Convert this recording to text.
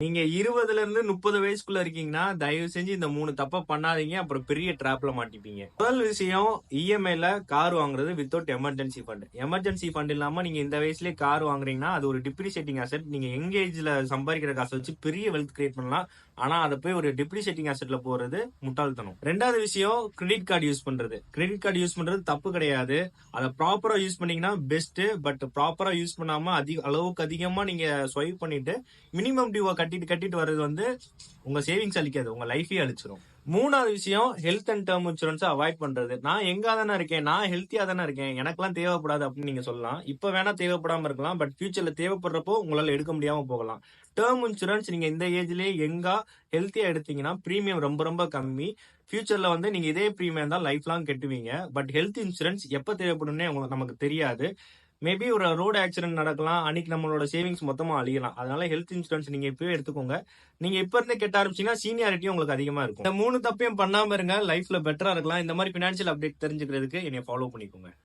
நீங்க 20ல இருந்து 30 வயசுக்குள்ள இருக்கீங்கன்னா தயவு செஞ்சு இந்த 3 தப்ப பண்ணாதீங்க. அப்புறம் பெரிய ட்ராப்ல மாட்டிப்பீங்க. முதல் விஷயம் இஎம்ஐல கார் வாங்குறது without emergency fund. Emergency fund இல்லாம நீங்க இந்த வயசுலயே கார் வாங்குறீங்கன்னா அது ஒரு டிப்ரிசியேட்டிங் அசெட். நீங்க யங் ஏஜ்ல சம்பாதிக்கிற காசை வச்சு பெரிய வெல்த் கிரியேட் பண்ணலாம். ஆனா அதை போய் ஒரு டிப்ரிசியேட்டிங் அசெட்ல போறது முட்டாள்தனம். ரெண்டாவது விஷயம் கிரெடிட் கார்டு யூஸ் பண்றது. கிரெடிட் கார்டு யூஸ் பண்றது தப்பு கிடையாது. அதை ப்ராப்பரா யூஸ் பண்ணீங்கன்னா பெஸ்ட். பட் ப்ராப்பரா யூஸ் பண்ணாம அளவுக்கு அதிகமா நீங்க ஸ்வைப் பண்ணிட்டு மினிமம் டியூவை கட்டிட்டு வர்றது உங்க சேவிங்ஸ் அழிக்காது, உங்க லைஃபே அழிச்சிரும். மூணாவது விஷயம் health and term insurance avoid பண்றது. நான் எங்க தானே இருக்கேன், நான் ஹெல்த்தியா தானே இருக்கேன், எனக்கெல்லாம் தேவைப்படாது அப்படின்னு நீங்க சொல்லலாம். இப்ப வேணா தேவைப்படாம இருக்கலாம், பட் ஃபியூச்சர்ல தேவைப்படுறப்போ உங்களால எடுக்க முடியாம போகலாம். டேர்ம் இன்சூரன்ஸ் நீங்க இந்த ஏஜ்லயே எங்கா ஹெல்த்தியா எடுத்தீங்கன்னா பிரீமியம் ரொம்ப ரொம்ப கம்மி. ஃபியூச்சர்ல நீங்க இதே பிரீமியம் தான் லைஃப் லாங் கட்டுவீங்க. பட் ஹெல்த் இன்சூரன்ஸ் எப்ப தேவைப்படும்னே நமக்கு தெரியாது. மேபி ஒரு ரோடு ஆக்சிடென்ட் நடக்கலாம், அன்னைக்கு நம்மளோட சேவிங்ஸ் மொத்தமா அழியலாம். அதனால ஹெல்த் இன்சூரன்ஸ் நீங்க இப்பவே எடுத்துக்கோங்க. நீங்க இப்ப இருந்தே கெட்ட ஆரம்பிச்சீங்கன்னா சீனியாரிட்டியும் உங்களுக்கு அதிகமா இருக்கும். இந்த 3 தப்பையும் பண்ணாம இருங்க, லைஃப்ல பெட்டரா இருக்கலாம். இந்த மாதிரி பினான்சியல் அப்டேட் தெரிஞ்சுக்கிறதுக்கு என்னை ஃபாலோ பண்ணிக்கோங்க.